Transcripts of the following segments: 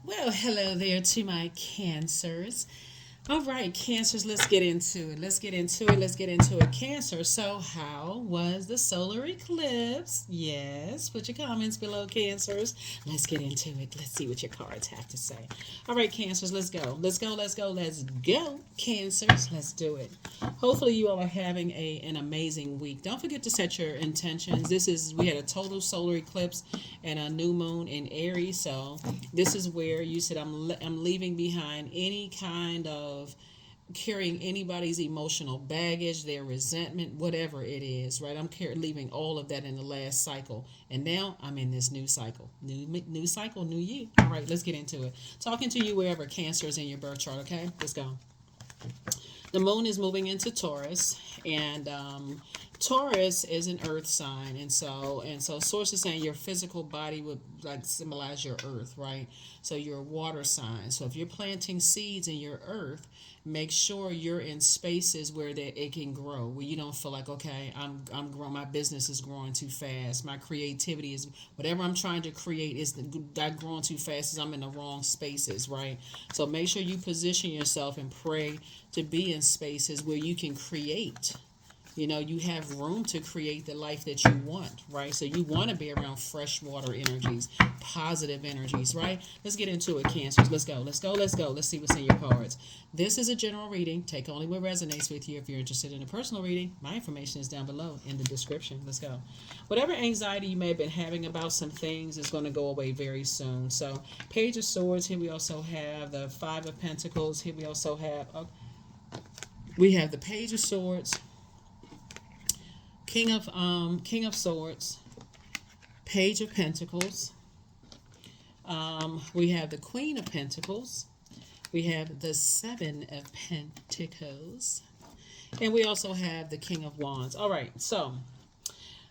Well, hello there to my cancers. All right, cancers, let's get into it. Let's get into it. Cancer. So, how was the solar eclipse? Yes, put your comments below, cancers. Let's get into it. Let's see what your cards have to say. All right, cancers, let's go. Let's go, cancers. Let's do it. Hopefully, you all are having an amazing week. Don't forget to set your intentions. We had a total solar eclipse and a new moon in Aries. So, this is where you said, I'm leaving behind any kind of carrying anybody's emotional baggage, their resentment, whatever it is, right? Leaving all of that in the last cycle, and now I'm in this new cycle, new cycle, new year. All right, let's get into it. Talking to you wherever Cancer is in your birth chart. Okay, let's go. The moon is moving into Taurus, and Taurus is an earth sign, and so source is saying your physical body would like symbolize your earth, right? So you're a water sign. So if you're planting seeds in your earth, make sure you're in spaces where that it can grow, where you don't feel like, okay, I'm growing, my business is growing too fast, my creativity is, whatever I'm trying to create is that growing too fast, is I'm in the wrong spaces, right? So make sure you position yourself and pray to be in spaces where you can create. You have room to create the life that you want, right? So you want to be around freshwater energies, positive energies, right? Let's get into it, cancers. Let's see what's in your cards. This is a general reading. Take only what resonates with you. If you're interested in a personal reading, my information is down below in the description. Let's go. Whatever anxiety you may have been having about some things is going to go away very soon. So, Page of Swords. Here we also have the Five of Pentacles. Here we also have we have the Page of Swords, King of Swords, Page of Pentacles. We have the Queen of Pentacles. We have the Seven of Pentacles, and we also have the King of Wands. All right,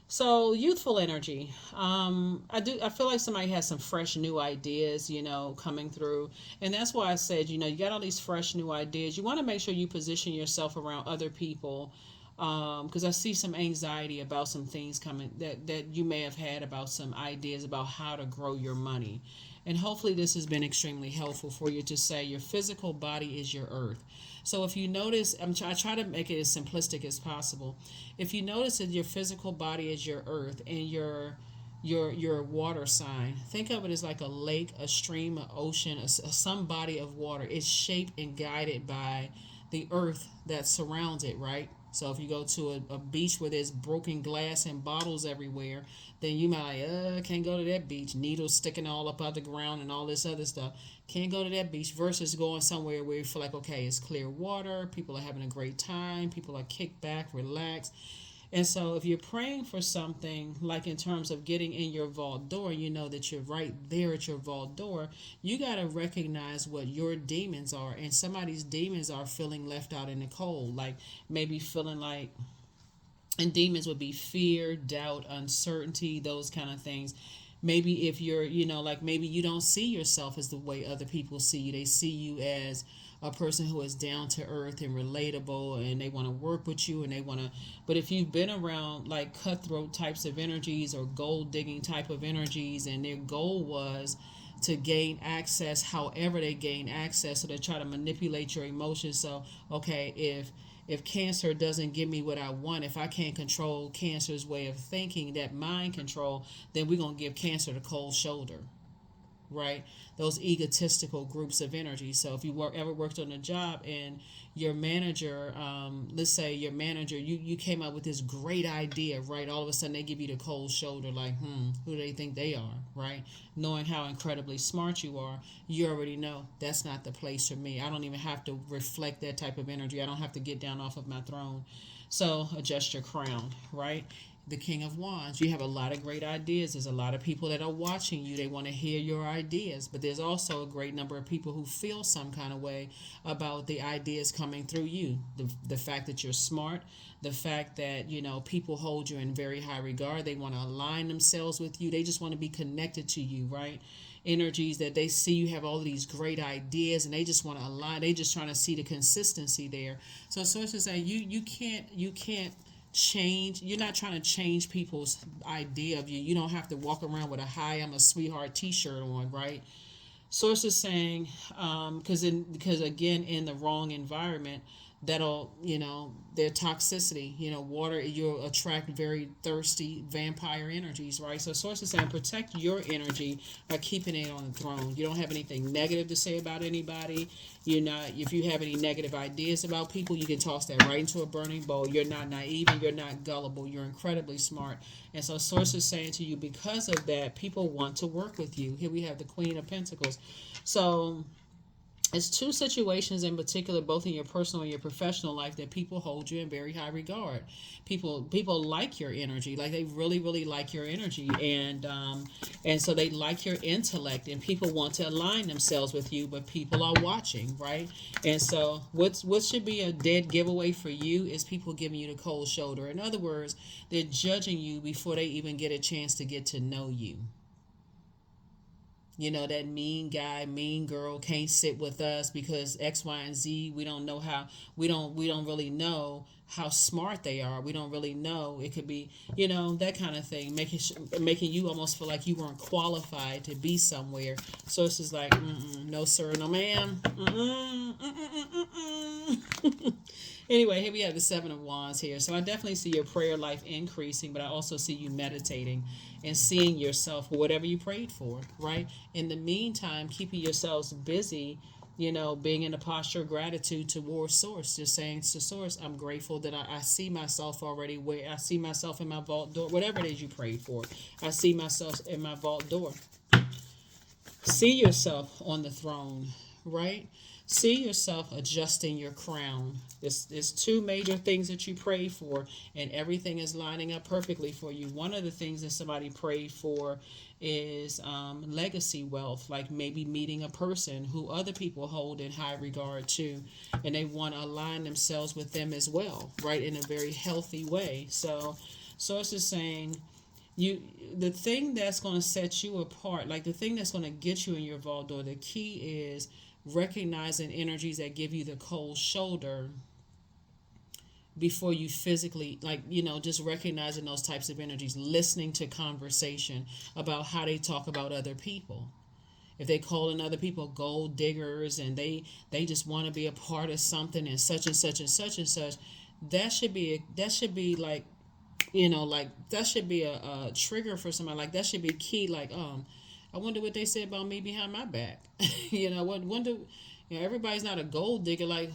so youthful energy. I feel like somebody has some fresh new ideas, coming through, and that's why I said, you got all these fresh new ideas. You want to make sure you position yourself around other people, because I see some anxiety about some things coming that you may have had about some ideas about how to grow your money. And hopefully, this has been extremely helpful for you to say your physical body is your earth. So, if you notice, I try to make it as simplistic as possible. If you notice that your physical body is your earth and your water sign, think of it as like a lake, a stream, an ocean, some body of water. It's shaped and guided by the earth that surrounds it, right? So if you go to a beach where there's broken glass and bottles everywhere, then you might can't go to that beach. Needles sticking all up out the ground and all this other stuff. Can't go to that beach versus going somewhere where you feel like, okay, it's clear water, people are having a great time, people are kicked back, relaxed. And so, if you're praying for something, like in terms of getting in your vault door, you know that you're right there at your vault door, you got to recognize what your demons are. And somebody's demons are feeling left out in the cold, like maybe feeling like, and demons would be fear, doubt, uncertainty, those kind of things. Maybe if you're, like maybe you don't see yourself as the way other people see you. They see you as a person who is down to earth and relatable, and they want to work with you, and they want to. But if you've been around like cutthroat types of energies or gold digging type of energies, and their goal was to gain access however they gain access, so they try to manipulate your emotions. So okay, if cancer doesn't give me what I want, if I can't control cancer's way of thinking, that mind control, then we're going to give cancer the cold shoulder, right? Those egotistical groups of energy. So if you ever worked on a job and your manager, let's say your manager, you came up with this great idea, right? All of a sudden they give you the cold shoulder, like, who do they think they are, right? Knowing how incredibly smart you are, you already know that's not the place for me. I don't even have to reflect that type of energy. I don't have to get down off of my throne. So adjust your crown, right? The King of Wands. You have a lot of great ideas. There's a lot of people that are watching you. They want to hear your ideas. But there's also a great number of people who feel some kind of way about the ideas coming through you. The fact that you're smart, the fact that, people hold you in very high regard. They want to align themselves with you. They just want to be connected to you, right? Energies that they see you have all of these great ideas and they just want to align. They just trying to see the consistency there. So sources say you can't change. You're not trying to change people's idea of you. You don't have to walk around with a "hi, I'm a sweetheart" t-shirt on, right? Sources saying, because again, in the wrong environment, that'll, their toxicity, water, you'll attract very thirsty vampire energies, right? So sources saying protect your energy by keeping it on the throne. You don't have anything negative to say about anybody. You're not, if you have any negative ideas about people, you can toss that right into a burning bowl. You're not naive and you're not gullible. You're incredibly smart. And so sources saying to you, because of that, people want to work with you. Here we have the Queen of Pentacles. So it's two situations in particular, both in your personal and your professional life, that people hold you in very high regard. People like your energy, like they really really like your energy, and so they like your intellect, and people want to align themselves with you, but people are watching, right? And so what should be a dead giveaway for you is people giving you the cold shoulder. In other words, they're judging you before they even get a chance to get to know you. That mean guy, mean girl can't sit with us because X, Y, and Z. We don't know how. We don't really know how smart they are. We don't really know. It could be, that kind of thing, making you almost feel like you weren't qualified to be somewhere. So it's just like, no sir, no ma'am. Anyway, here we have the Seven of Wands here. So I definitely see your prayer life increasing, but I also see you meditating and seeing yourself for whatever you prayed for, right? In the meantime, keeping yourselves busy, being in a posture of gratitude towards Source. Just saying to Source, I'm grateful that I see myself already, where I see myself in my vault door, whatever it is you prayed for. I see myself in my vault door. See yourself on the throne, right? See yourself adjusting your crown. There's two major things that you pray for, and everything is lining up perfectly for you. One of the things that somebody prayed for is legacy wealth, like maybe meeting a person who other people hold in high regard to, and they want to align themselves with them as well, right, in a very healthy way. So it's just saying, the thing that's going to set you apart, like the thing that's going to get you in your vault door, the key is recognizing energies that give you the cold shoulder before you physically, like, just recognizing those types of energies, listening to conversation about how they talk about other people. If they calling other people gold diggers, and they just want to be a part of something, and such and such and such and such, that should be like, like that should be a trigger for somebody. Like that should be key. Like, I wonder what they said about me behind my back. Wonder. Everybody's not a gold digger. Like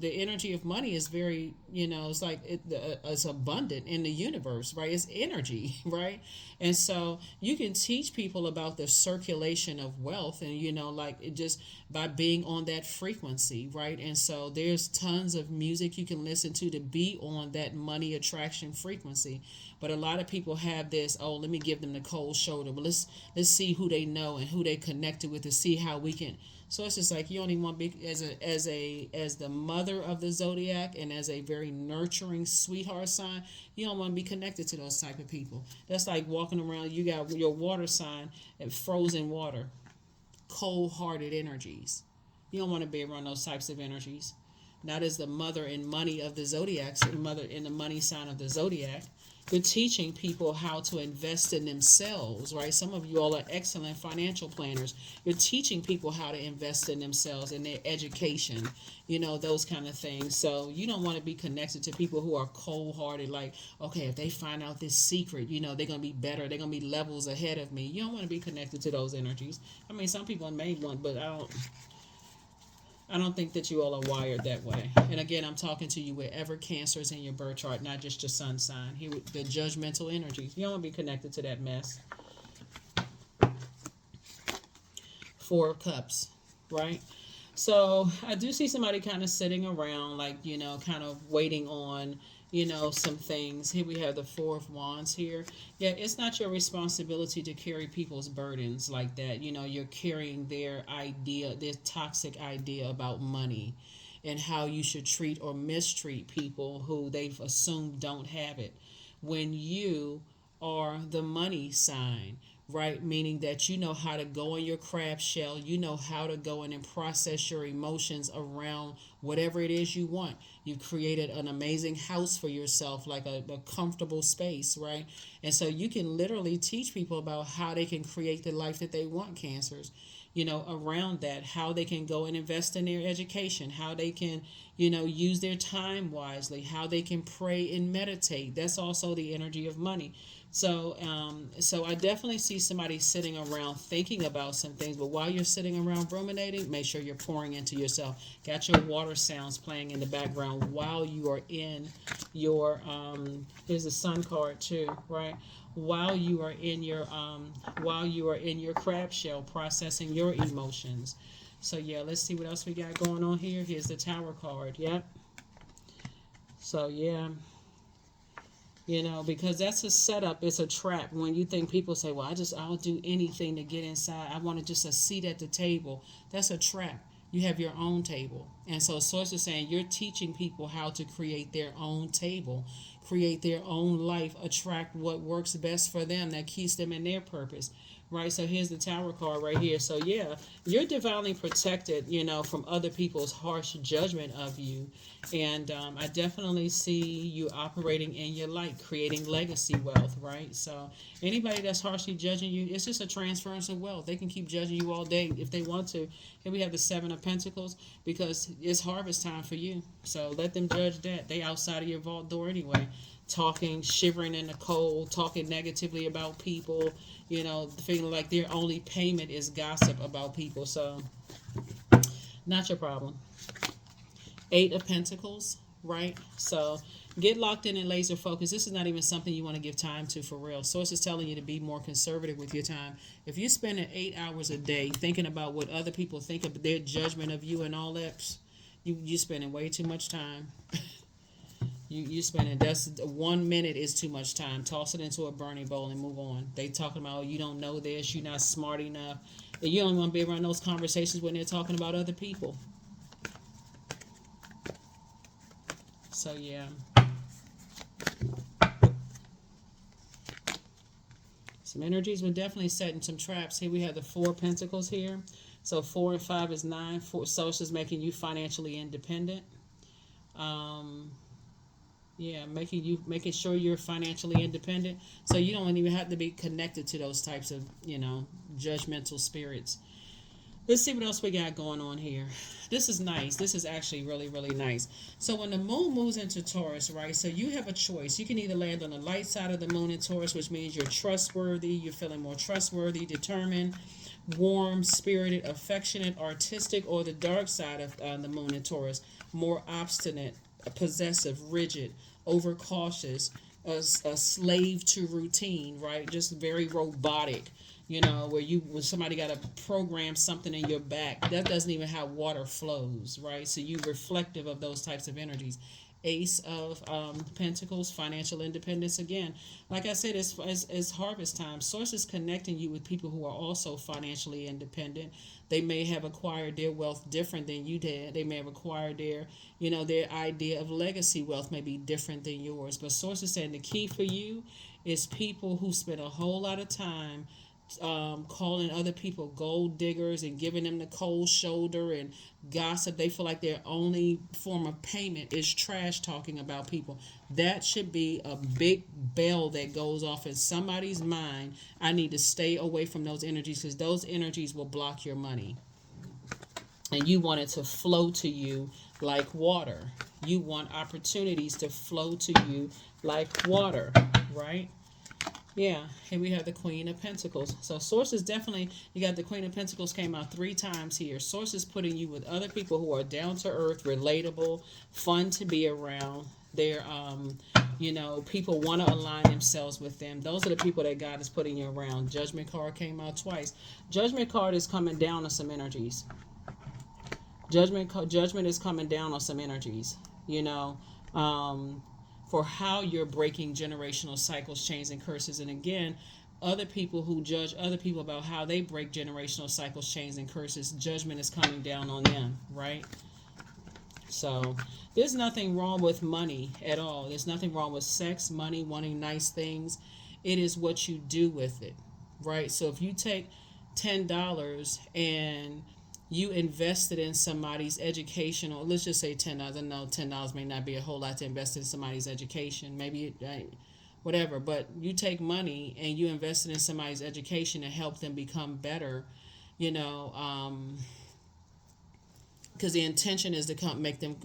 the energy of money is very, it's like it's abundant in the universe, right? It's energy, right? And so you can teach people about the circulation of wealth, and like it just by being on that frequency, right? And so there's tons of music you can listen to be on that money attraction frequency. But a lot of people have this, oh, let me give them the cold shoulder. But let's see who they know and who they connected with to see how we can. So it's just like you don't even want to be as the mother of the zodiac, and as a very nurturing sweetheart sign. You don't want to be connected to those type of people. That's like walking around. You got your water sign and frozen water, cold-hearted energies. You don't want to be around those types of energies. Not as the mother and money of the zodiac, mother in the money sign of the zodiac. You're teaching people how to invest in themselves, right? Some of you all are excellent financial planners. You're teaching people how to invest in themselves, in their education, those kind of things. So you don't want to be connected to people who are cold-hearted, like, okay, if they find out this secret, they're going to be better. They're going to be levels ahead of me. You don't want to be connected to those energies. I mean, some people may want, but I don't think that you all are wired that way. And again, I'm talking to you wherever Cancer is in your birth chart, not just your sun sign. Here, the judgmental energies. You don't want to be connected to that mess. Four of Cups, right? So I do see somebody kind of sitting around, like, kind of waiting on, some things. Here we have the Four of Wands here. Yeah, it's not your responsibility to carry people's burdens like that. You're carrying their idea, their toxic idea about money, and how you should treat or mistreat people who they've assumed don't have it. When you are the money sign, right? Meaning that you know how to go in your crab shell, you know how to go in and process your emotions around whatever it is you want. You've created an amazing house for yourself, like a comfortable space, right? And so you can literally teach people about how they can create the life that they want, Cancers. around that, how they can go and invest in their education, how they can, use their time wisely, how they can pray and meditate. That's also the energy of money. So I definitely see somebody sitting around thinking about some things, but while you're sitting around ruminating, make sure you're pouring into yourself. Got your water sounds playing in the background while you are in your, here's the sun card too, right? While you are in your crab shell processing your emotions. So yeah, let's see what else we got going on here. Here's the Tower card. Yep. So yeah, because that's a setup, it's a trap. When you think people say, well, I'll do anything to get inside, I want to just a seat at the table. That's a trap. You have your own table. And so source is saying you're teaching people how to create their own table, create their own life, attract what works best for them, that keeps them in their purpose. Right, so here's the Tower card right here. So yeah, you're divinely protected, from other people's harsh judgment of you. And I definitely see you operating in your light, creating legacy wealth, right? So anybody that's harshly judging you, it's just a transference of wealth. They can keep judging you all day if they want to. Here we have the Seven of Pentacles, because it's harvest time for you. So let them judge that. They outside of your vault door anyway, talking, shivering in the cold, talking negatively about people, feeling like their only payment is gossip about people. So not your problem. Eight of Pentacles, right? So get locked in and laser focus. This is not even something you want to give time to for real. Source is telling you to be more conservative with your time. If you're spending 8 hours a day thinking about what other people think of their judgment of you and all that, you spending way too much time. You spending, that's 1 minute is too much time. Toss it into a burning bowl and move on. They talking about, oh, you don't know this, you're not smart enough. And you don't want to be around those conversations when they're talking about other people. So yeah. Some energies were definitely setting some traps. Here we have the Four of Pentacles here. So 4 and 5 is 9. Source is making you financially independent. Yeah, making sure you're financially independent, so you don't even have to be connected to those types of judgmental spirits. Let's see what else we got going on here. This is nice. This is actually really, really nice. So when the moon moves into Taurus, right, so you have a choice. You can either land on the light side of the moon in Taurus, which means you're trustworthy, you're feeling more trustworthy, determined, warm, spirited, affectionate, artistic, or the dark side of the moon in Taurus, more obstinate, possessive, rigid, overcautious, a slave to routine, right? Just very robotic, when somebody got to program something in your back, that doesn't even how water flows, right? So you reflective of those types of energies. Ace of Pentacles, financial independence. Again, like I said, it's harvest time. Source is connecting you with people who are also financially independent. They may have acquired their wealth different than you did. They may have acquired their idea of legacy wealth may be different than yours. But Source is saying the key for you is people who spend a whole lot of time calling other people gold diggers and giving them the cold shoulder and gossip. They feel like their only form of payment is trash talking about people. That should be a big bell that goes off in somebody's mind. I need to stay away from those energies, because those energies will block your money. And you want it to flow to you like water. You want opportunities to flow to you like water, right? Yeah, here we have the Queen of Pentacles. So Source is definitely, you got the Queen of Pentacles came out 3 times here. Source is putting you with other people who are down to earth, relatable, fun to be around. They're, people want to align themselves with them. Those are the people that God is putting you around. Judgment card came out twice. Judgment card is coming down on some energies. Judgment is coming down on some energies, for how you're breaking generational cycles, chains, and curses. And again, other people who judge other people about how they break generational cycles, chains, and curses, judgment is coming down on them, right? So there's nothing wrong with money at all. There's nothing wrong with sex, money, wanting nice things. It is what you do with it, right? So if you take $10 and you invested in somebody's education, or let's just say $10. I know $10 may not be a whole lot to invest in somebody's education, maybe whatever, but you take money and you invest it in somebody's education to help them become better. you know, because the intention is to come make them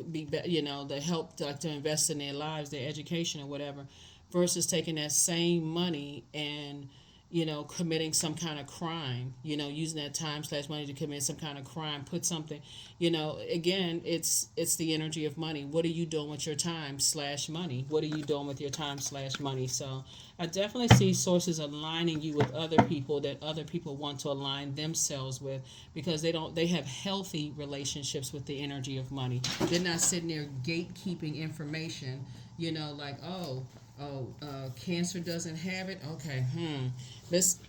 you know, to help to invest in their lives, their education or whatever, versus taking that same money and, you know, committing some kind of crime, you know, using that time slash money to commit some kind of crime, put something, you know, again, it's the energy of money. What are you doing with your time slash money? What are you doing with your time slash money? So I definitely see sources aligning you with other people that other people want to align themselves with, because they have healthy relationships with the energy of money. They're not sitting there gatekeeping information, you know, like, cancer doesn't have it. Okay, let's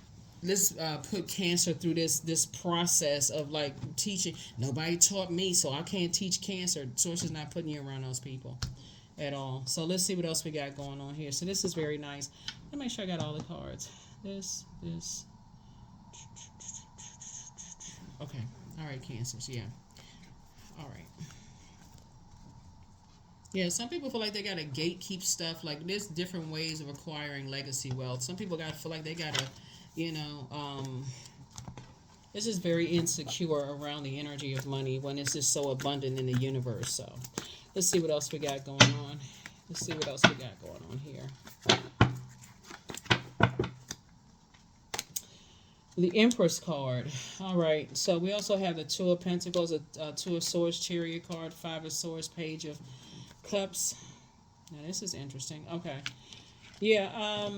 put cancer through this process of like teaching. Nobody taught me, so I can't teach cancer. Source is not putting you around those people at all. So let's see what else we got going on here. So this is very nice. Let me make sure I got all the cards. This. Okay. All right, cancers. Yeah. All right. Yeah, some people feel like they gotta gatekeep stuff. Like there's different ways of acquiring legacy wealth. Some people gotta feel like they gotta, you know, it's just very insecure around the energy of money when it's just so abundant in the universe. So let's see what else we got going on. Let's see what else we got going on here. The Empress card. All right. So we also have the Two of Pentacles, a Two of Swords Chariot card, Five of Swords, Page of Cups. Now this is interesting. Okay. Yeah,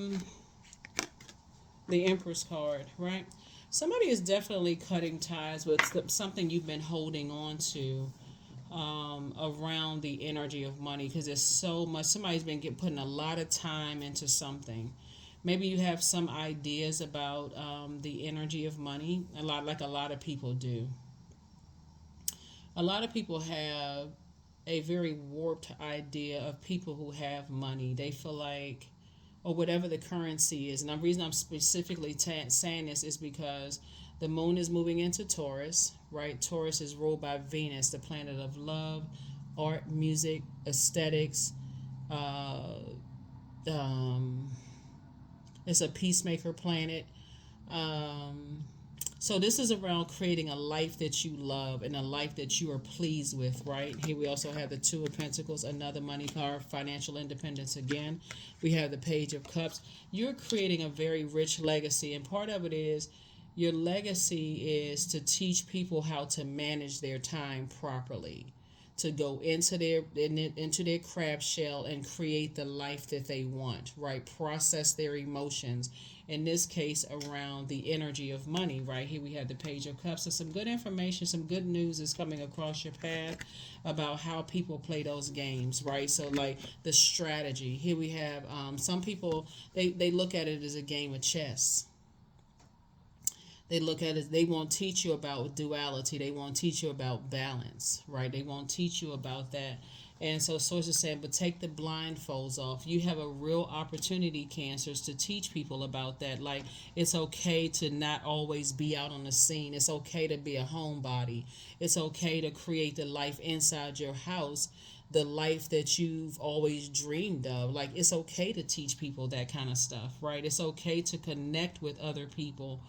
the Empress card, right? Somebody is definitely cutting ties with something you've been holding on to, around the energy of money, because there's so much. Somebody's been putting a lot of time into something. Maybe you have some ideas about the energy of money, like a lot of people do. A lot of people have a very warped idea of people who have money. They feel like, or whatever the currency is. And the reason I'm specifically saying this is because the moon is moving into Taurus, right? Taurus is ruled by Venus, the planet of love, art, music, aesthetics. Uh, um, it's a peacemaker planet. Um, so this is around creating a life that you love and a life that you are pleased with, right? Here we also have the Two of Pentacles, another money card, financial independence again. We have the Page of Cups. You're creating a very rich legacy, and part of it is your legacy is to teach people how to manage their time properly, to go into their crab shell and create the life that they want, right? Process their emotions, in this case around the energy of money. Right here we have the Page of Cups. So some good information, some good news is coming across your path about how people play those games, right? So like the strategy. Here we have some people, they look at it as a game of chess. They look at it, they won't teach you about duality. They won't teach you about balance, right? They won't teach you about that. And so sources saying, but take the blindfolds off. You have a real opportunity, Cancers, to teach people about that. Like, it's okay to not always be out on the scene. It's okay to be a homebody. It's okay to create the life inside your house, the life that you've always dreamed of. Like, it's okay to teach people that kind of stuff, right? It's okay to connect with other people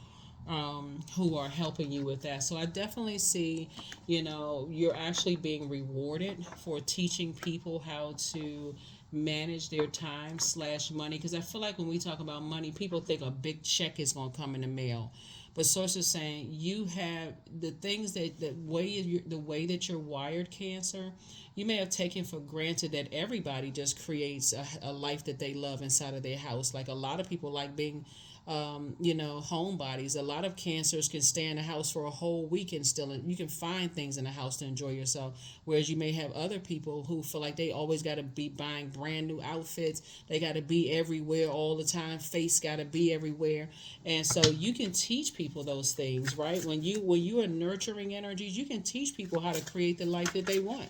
who are helping you with that. So I definitely see, you're actually being rewarded for teaching people how to manage their time slash money. Because I feel like when we talk about money, people think a big check is going to come in the mail. But sources saying you have the things the way that you're wired, Cancer, you may have taken for granted that everybody just creates a life that they love inside of their house. Like a lot of people like being homebodies. A lot of Cancers can stay in the house for a whole week and still you can find things in the house to enjoy yourself. Whereas you may have other people who feel like they always got to be buying brand new outfits. They got to be everywhere all the time. Face got to be everywhere. And so you can teach people those things, right? When you are nurturing energies, you can teach people how to create the life that they want.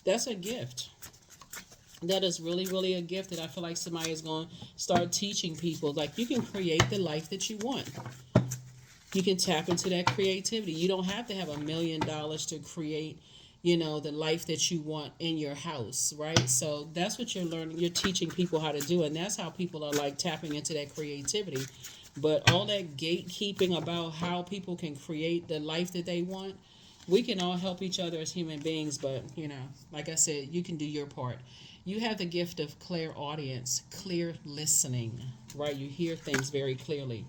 That's a gift. That is really, really a gift that I feel like somebody is going to start teaching people. Like, you can create the life that you want. You can tap into that creativity. You don't have to have $1 million to create, the life that you want in your house, right? So that's what you're learning. You're teaching people how to do, and that's how people are like tapping into that creativity. But all that gatekeeping about how people can create the life that they want, we can all help each other as human beings. But, like I said, you can do your part. You have the gift of clairaudience, clear listening, right? You hear things very clearly.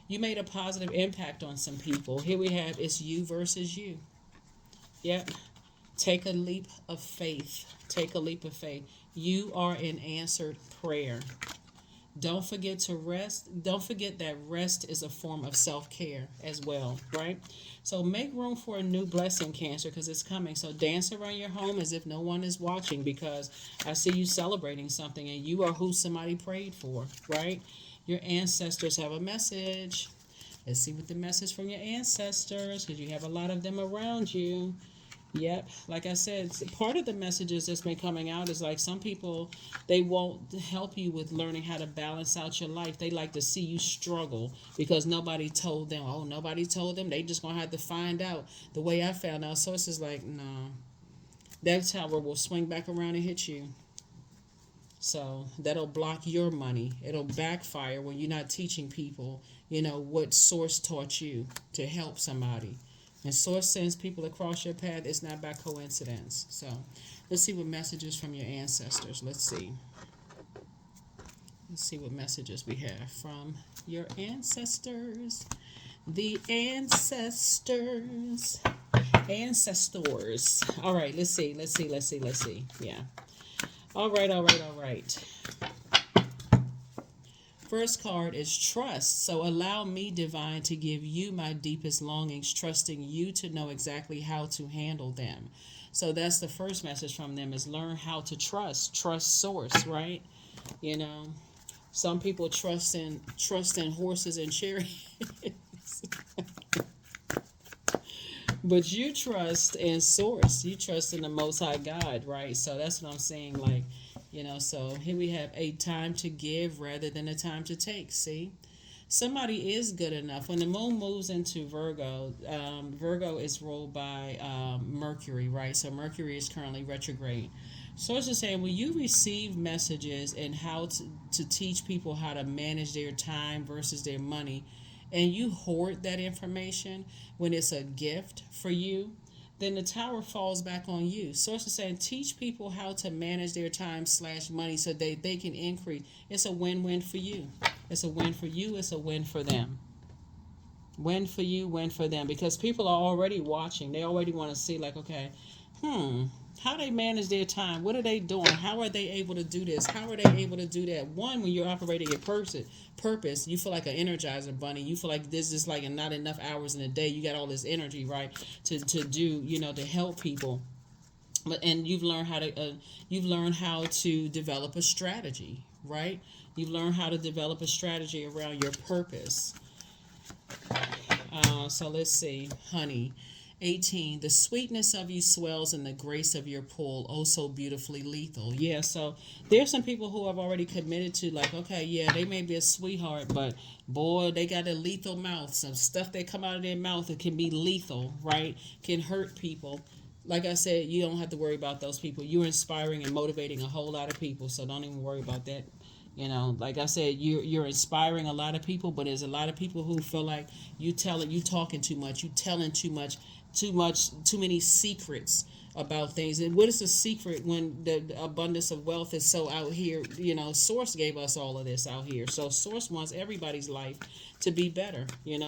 You made a positive impact on some people. Here we have it's you versus you. Yep. Take a leap of faith. Take a leap of faith. You are an answered prayer. Don't forget to rest. Don't forget that rest is a form of self-care as well, right? So make room for a new blessing, Cancer, because it's coming. So dance around your home as if no one is watching, because I see you celebrating something and you are who somebody prayed for, right? Your ancestors have a message. Let's see what the message from your ancestors, because you have a lot of them around you. Yep, like I said, part of the messages that's been coming out is like some people, they won't help you with learning how to balance out your life. They like to see you struggle because nobody told them. Oh, nobody told them. They just gonna have to find out. The way I found out, so it's just like, no, that tower will swing back around and hit you. So that'll block your money. It'll backfire when you're not teaching people, what source taught you to help somebody. And source sends people across your path. It's not by coincidence. So let's see what messages from your ancestors. Let's see. Let's see what messages we have from your ancestors. The ancestors. Ancestors. All right, let's see. Yeah. All right. First card is trust. So allow me, divine, to give you my deepest longings, trusting you to know exactly how to handle them. So that's the first message from them, is learn how to trust. Trust source, right? Some people trust in horses and chariots. But you trust in source. You trust in the Most High God, right? So that's what I'm saying. Like, so here we have a time to give rather than a time to take. See? Somebody is good enough. When the moon moves into Virgo, Virgo is ruled by Mercury, right? So Mercury is currently retrograde. So it's just saying, when you receive messages and how to teach people how to manage their time versus their money, and you hoard that information when it's a gift for you, then the tower falls back on you. So it's just saying, teach people how to manage their time / money so they can increase. It's a win-win for you. It's a win for you. It's a win for them. Win for you, win for them. Because people are already watching. They already want to see, like, okay, how they manage their time. What are they doing? How are they able to do this? How are they able to do that? One, when you're operating your purpose, you feel like an energizer bunny. You feel like there's just like not enough hours in a day. You got all this energy, right, to do, to help people. And you've learned how to develop a strategy, right? You've learned how to develop a strategy around your purpose. So let's see, honey. 18, the sweetness of you swells in the grace of your pull, oh so beautifully lethal. Yeah, so there's some people who have already committed to, like, okay, yeah, they may be a sweetheart, but boy, they got a lethal mouth. Some stuff that come out of their mouth, it can be lethal, right? Can hurt people. Like I said, you don't have to worry about those people. You're inspiring and motivating a whole lot of people, so don't even worry about that. Like I said, you're inspiring a lot of people, but there's a lot of people who feel like you talking too much, you telling too many secrets about things. And what is the secret when the abundance of wealth is so out here? Source gave us all of this out here. So Source wants everybody's life to be better.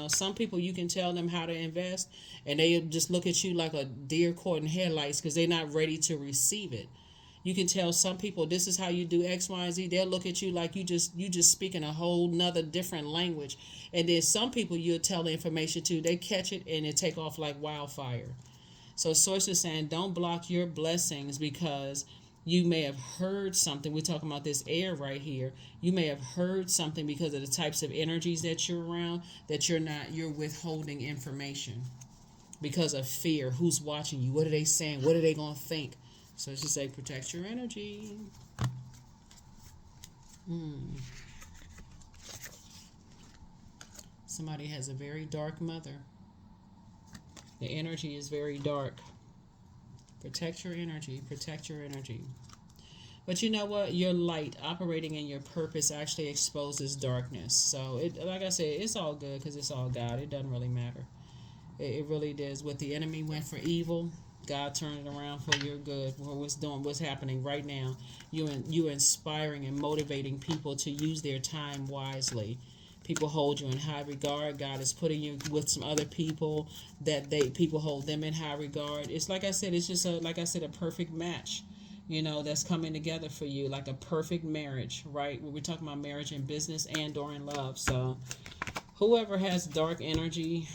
Some people, you can tell them how to invest and they just look at you like a deer caught in headlights because they're not ready to receive it. You can tell some people this is how you do X, Y, and Z. They'll look at you like you just speaking a whole nother different language. And then some people you'll tell the information to, they catch it and it take off like wildfire. So Source is saying, don't block your blessings because you may have heard something. We're talking about this air right here. You may have heard something because of the types of energies that you're around, that you're withholding information because of fear. Who's watching you? What are they saying? What are they going to think? So she say, protect your energy. Somebody has a very dark mother. The energy is very dark. Protect your energy. Protect your energy. But you know what? Your light operating in your purpose actually exposes darkness. So, like I said, it's all good because it's all God. It doesn't really matter. It really does. What the enemy went for evil, God turned it around for your good. What's happening right now? You inspiring and motivating people to use their time wisely. People hold you in high regard. God is putting you with some other people that people hold them in high regard. It's like I said. It's just a perfect match. That's coming together for you, like a perfect marriage, right? We're talking about marriage in business and or in love. So, whoever has dark energy,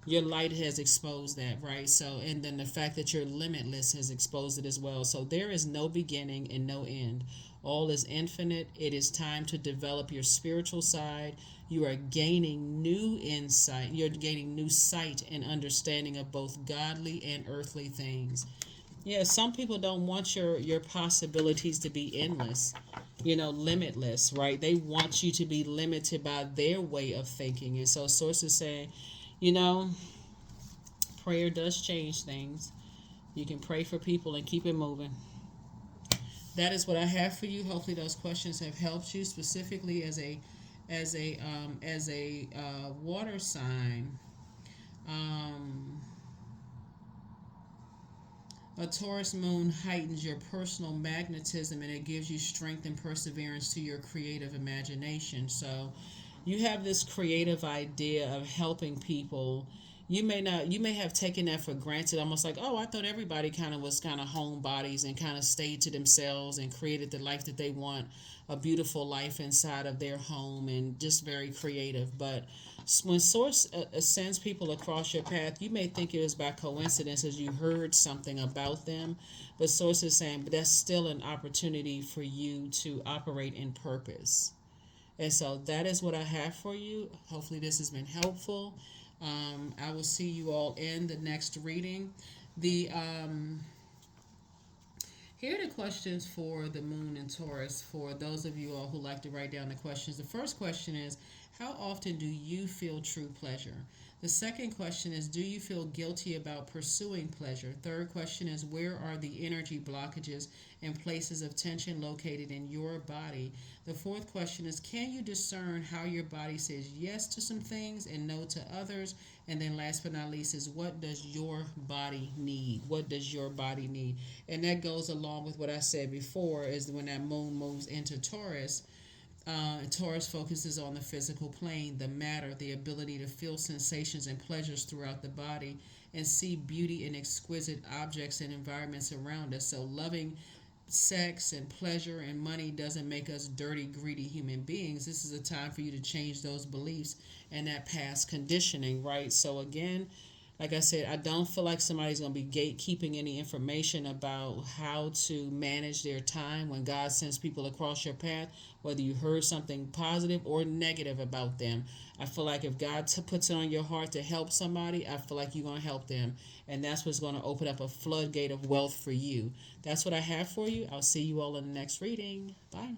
your light has exposed that, right? So, and then the fact that you're limitless has exposed it as well. So there is no beginning and no end. All is infinite. It is time to develop your spiritual side. You are gaining new insight. You're gaining new sight and understanding of both godly and earthly things. Yeah, some people don't want your possibilities to be endless, limitless, right? They want you to be limited by their way of thinking. And so sources say, you know, prayer does change things. You can pray for people and keep it moving. That is what I have for you. Hopefully, those questions have helped you specifically as a water sign. Um, a Taurus moon heightens your personal magnetism and it gives you strength and perseverance to your creative imagination. So, you have this creative idea of helping people. You may have taken that for granted, almost like, oh, I thought everybody kind of was kind of homebodies and kind of stayed to themselves and created the life that they want, a beautiful life inside of their home and just very creative. But when source sends people across your path, you may think it was by coincidence as you heard something about them, but source is saying, but that's still an opportunity for you to operate in purpose. And so that is what I have for you. Hopefully, this has been helpful. I will see you all in the next reading. The Here are the questions for the moon and Taurus for those of you all who like to write down the questions. The first question is, how often do you feel true pleasure? The second question is, do you feel guilty about pursuing pleasure? Third question is, where are the energy blockages and places of tension located in your body? The fourth question is, can you discern how your body says yes to some things and no to others? And then last but not least is, what does your body need? What does your body need? And that goes along with what I said before, is when that moon moves into Taurus. Taurus focuses on the physical plane, the matter, the ability to feel sensations and pleasures throughout the body and see beauty in exquisite objects and environments around us. So loving sex and pleasure and money doesn't make us dirty, greedy human beings. This is a time for you to change those beliefs and that past conditioning, right? So again, like I said, I don't feel like somebody's going to be gatekeeping any information about how to manage their time when God sends people across your path, whether you heard something positive or negative about them. I feel like if God puts it on your heart to help somebody, I feel like you're going to help them. And that's what's going to open up a floodgate of wealth for you. That's what I have for you. I'll see you all in the next reading. Bye.